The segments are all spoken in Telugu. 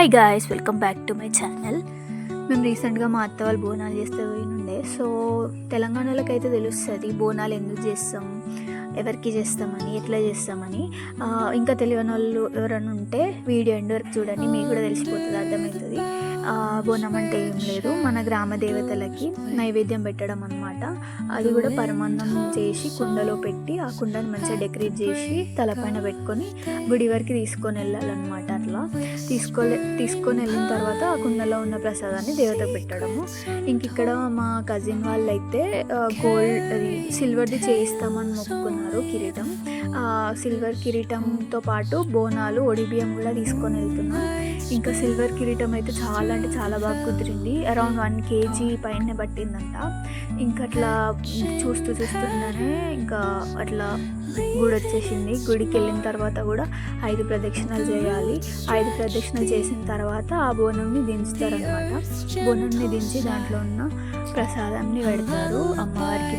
Hi guys, welcome back to my channel. మేము రీసెంట్గా మా అత్త వాళ్ళు బోనాలు చేస్తే పోయినుండే. సో తెలంగాణలోకి అయితే తెలుస్తుంది బోనాలు ఎందుకు చేస్తాం, ఎవరికి చేస్తామని, ఎట్లా చేస్తామని. ఇంకా తెలియని వాళ్ళు ఎవరైనా ఉంటే వీడియో ఎండ్ వరకు చూడండి, మీకు కూడా తెలిసిపోతుంది, అర్థమవుతుంది. బోనం అంటే ఏం లేదు, మన గ్రామ దేవతలకి నైవేద్యం పెట్టడం అనమాట. అది కూడా పరమాన్నం చేసి కుండలో పెట్టి ఆ కుండని మంచిగా డెకరేట్ చేసి తలపైన పెట్టుకొని గుడి వరకు తీసుకొని వెళ్ళాలన్నమాట. అట్లా తీసుకొని వెళ్ళిన తర్వాత ఆ కుండలో ఉన్న ప్రసాదాన్ని దేవతకు పెట్టడము. ఇంక ఇక్కడ మా కజిన్ వాళ్ళు అయితే గోల్డ్ సిల్వర్ది చేయిస్తామని మొక్కుకున్నారు కిరీటం. సిల్వర్ కిరీటంతో పాటు బోనాలు ఒడిబియ్యం కూడా తీసుకొని వెళ్తున్నాం. ఇంకా సిల్వర్ కిరీటం అయితే చాలా అంటే చాలా బాగా కుదిరింది, అరౌండ్ 1 kg పైన పట్టిందంట. ఇంకా అట్లా చూస్తుండగానే ఇంకా అట్లా గుడి వచ్చేసింది. గుడికి వెళ్ళిన తర్వాత కూడా 5 ప్రదక్షిణలు చేయాలి. 5 ప్రదక్షిణలు చేసిన తర్వాత ఆ బోనంని దించుతారనమాట. బోనాన్ని దించి దాంట్లో ఉన్న ప్రసాదాన్ని పెడతారు. అమ్మవారికి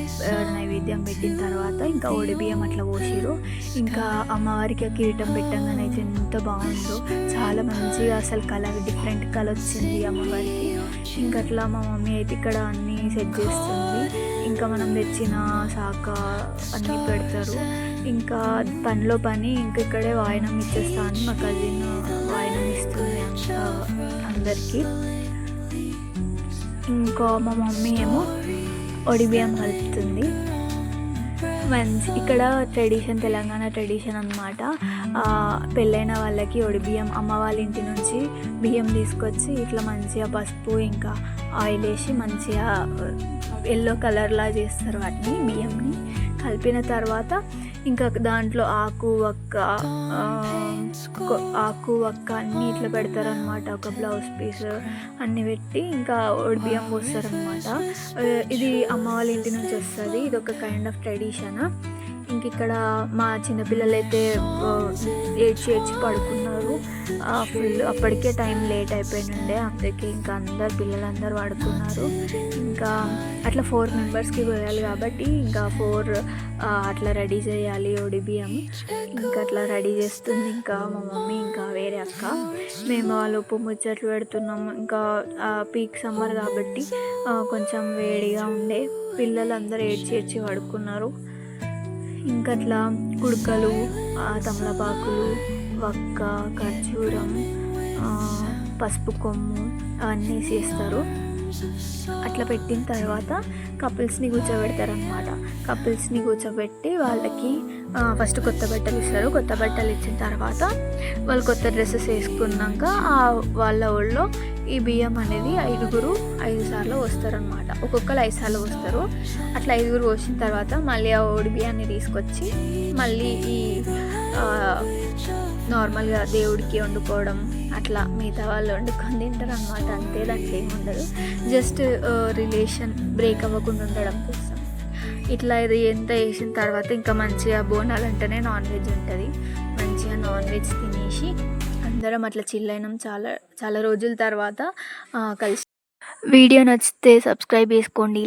నైవేద్యం పెట్టిన తర్వాత ఇంకా ఒడిబియ్యం అట్లా పోసిరు. ఇంకా అమ్మవారికి ఆ కిరీటం పెట్టంగానే అయితే ఎంత బాగుందో, చాలా మంచిగా అసలు కలర్ డిఫరెంట్ కలర్ వచ్చింది అమ్మవారికి. ఇంకా అట్లా మా మమ్మీ అయితే ఇక్కడ అన్నీ సెట్ చేస్తుంది. ఇంకా మనం తెచ్చిన శాఖ అన్నీ పెడతారు. ఇంకా పనిలో పని ఇంకా ఇక్కడే వాయనం ఇచ్చేస్తా అని మా కజిన్ వాయనం ఇస్తుంది అందరికీ. ఇంకా మా మమ్మీ ఏమో ఒడిబియ్యం కలుపుతుంది. ఇక్కడ ట్రెడిషన్, తెలంగాణ ట్రెడిషన్ అనమాట. పెళ్ళైన వాళ్ళకి ఒడిబియ్యం అమ్మ వాళ్ళ ఇంటి నుంచి బియ్యం తీసుకొచ్చి ఇట్లా మంచిగా పసుపు ఇంకా ఆయిల్ వేసి మంచిగా ఎల్లో కలర్లా చేస్తారు వాటిని, బియ్యంని కలిపిన తర్వాత ఇంకా దాంట్లో ఆకు వక్క అన్నీ ఇట్లా పెడతారనమాట. ఒక బ్లౌజ్ పీస్ అన్నీ పెట్టి ఇంకా ఒడిబియ్యం పోస్తారనమాట. ఇది అమ్మ వాళ్ళ ఇంటి నుంచి వస్తుంది. ఇది ఒక కైండ్ ఆఫ్ ట్రెడిషన్. ఇంక ఇక్కడ మా చిన్నపిల్లలు అయితే ఏడ్చి పడుకున్నారు ఫుల్. అప్పటికే టైం లేట్ అయిపోయినుండే, అందుకే ఇంకా పిల్లలందరూ పడుకున్నారు. ఇంకా అట్లా 4 మెంబర్స్కి పోయాలి కాబట్టి ఇంకా 4 అట్లా రెడీ చేయాలి ఒడిబియ్యం. ఇంకా అట్లా రెడీ చేస్తుంది ఇంకా మా మమ్మీ ఇంకా వేరే అక్క. మేము వాళ్ళు ఉప్పు ముచ్చట్లు పెడుతున్నాము. ఇంకా పీక్ సమ్మర్ కాబట్టి కొంచెం వేడిగా ఉండే, పిల్లలందరూ ఏడ్చి పడుకున్నారు. ఇంకా అట్లా కుడుకలు, తమలపాకులు, వక్క, ఖర్జూరం, పసుపు కొమ్ము అవన్నీ చేస్తారు. అట్లా పెట్టిన తర్వాత కపుల్స్ని కూర్చోబెడతారనమాట. కపుల్స్ని కూర్చోబెట్టి వాళ్ళకి ఫస్ట్ కొత్త బట్టలు ఇస్తారు. కొత్త బట్టలు ఇచ్చిన తర్వాత వాళ్ళు కొత్త డ్రెస్సెస్ వేసుకున్నాక వాళ్ళ ఊళ్ళో ఈ బియ్యం అనేది 5 సార్లు వస్తారనమాట. ఒక్కొక్కరు 5 సార్లు వస్తారు. అట్లా 5 వచ్చిన తర్వాత మళ్ళీ ఆ ఓడి బియ్యాన్ని తీసుకొచ్చి మళ్ళీ ఈ నార్మల్గా దేవుడికి వండుకోవడం, అట్లా మిగతా వాళ్ళు వండుకొని తింటారు అనమాట. అంతే, దాంట్లో ఏమి ఉండదు. జస్ట్ రిలేషన్ బ్రేక్ అవ్వకుండా ఉండడం కోసం. ఇట్లా ఇది ఎంత వేసిన తర్వాత ఇంకా మంచిగా బోనాలు అంటేనే నాన్ వెజ్ ఉంటుంది. మంచిగా నాన్ వెజ్ తినేసి అందరం అట్లా చిల్ అయినాం చాలా రోజుల తర్వాత కలిసి. వీడియో నచ్చితే సబ్స్క్రైబ్ చేసుకోండి.